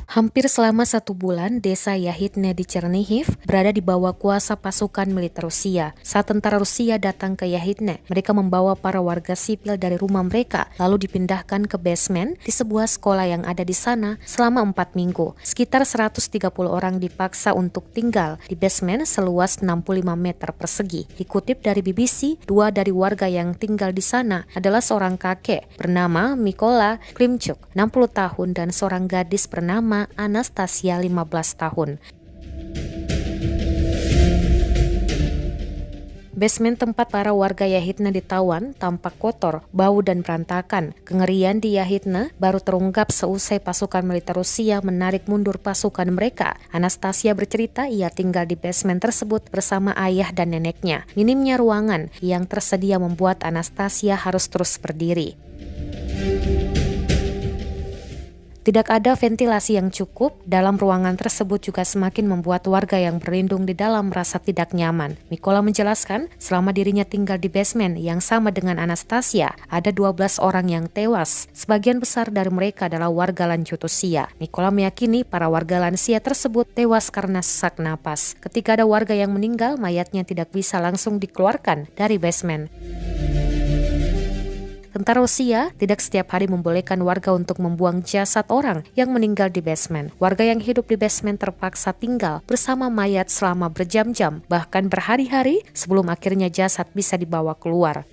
Hampir selama 1 bulan, desa Yahidne di Chernihiv berada di bawah kuasa pasukan militer Rusia. Saat tentara Rusia datang ke Yahidne, mereka membawa para warga sipil dari rumah mereka, lalu dipindahkan ke basement di sebuah sekolah yang ada di sana selama 4 minggu. Sekitar 130 orang dipaksa untuk tinggal di basement seluas 65 meter persegi. Dikutip dari BBC, 2 dari warga yang tinggal di sana adalah seorang kakek bernama Mykola Klimchuk, 60 tahun, dan seorang gadis bernama Anastasia, 15 tahun. Basement tempat para warga Yahidne ditawan tampak kotor, bau dan berantakan. Kengerian di Yahidne baru terungkap seusai pasukan militer Rusia menarik mundur pasukan mereka. Anastasia bercerita ia tinggal di basement tersebut bersama ayah dan neneknya. Minimnya ruangan yang tersedia membuat Anastasia harus terus berdiri. Tidak ada ventilasi yang cukup dalam ruangan tersebut juga semakin membuat warga yang berlindung di dalam merasa tidak nyaman. Mykola menjelaskan, selama dirinya tinggal di basement yang sama dengan Anastasia, ada 12 orang yang tewas. Sebagian besar dari mereka adalah warga lanjut usia. Mykola meyakini para warga lansia tersebut tewas karena sesak napas. Ketika ada warga yang meninggal, mayatnya tidak bisa langsung dikeluarkan dari basement. Tentara Rusia tidak setiap hari membolehkan warga untuk membuang jasad orang yang meninggal di basement. Warga yang hidup di basement terpaksa tinggal bersama mayat selama berjam-jam, bahkan berhari-hari sebelum akhirnya jasad bisa dibawa keluar.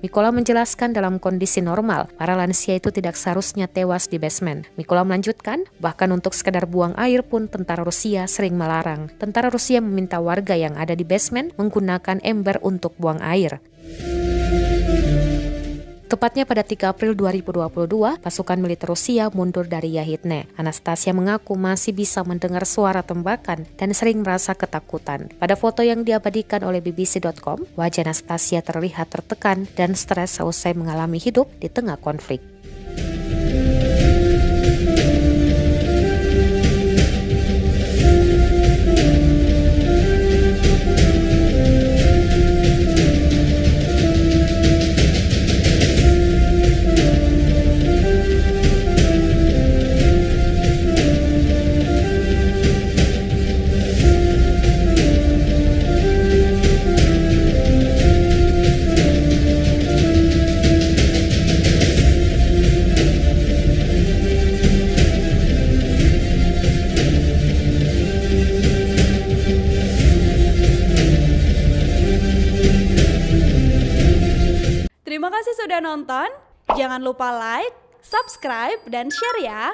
Mykola menjelaskan dalam kondisi normal, para lansia itu tidak seharusnya tewas di basement. Mykola melanjutkan, bahkan untuk sekadar buang air pun tentara Rusia sering melarang. Tentara Rusia meminta warga yang ada di basement menggunakan ember untuk buang air. Tepatnya pada 3 April 2022, pasukan militer Rusia mundur dari Yahidne. Anastasia mengaku masih bisa mendengar suara tembakan dan sering merasa ketakutan. Pada foto yang diabadikan oleh BBC.com, wajah Anastasia terlihat tertekan dan stres seusai mengalami hidup di tengah konflik. Terima kasih sudah nonton. Jangan lupa like, subscribe, dan share ya.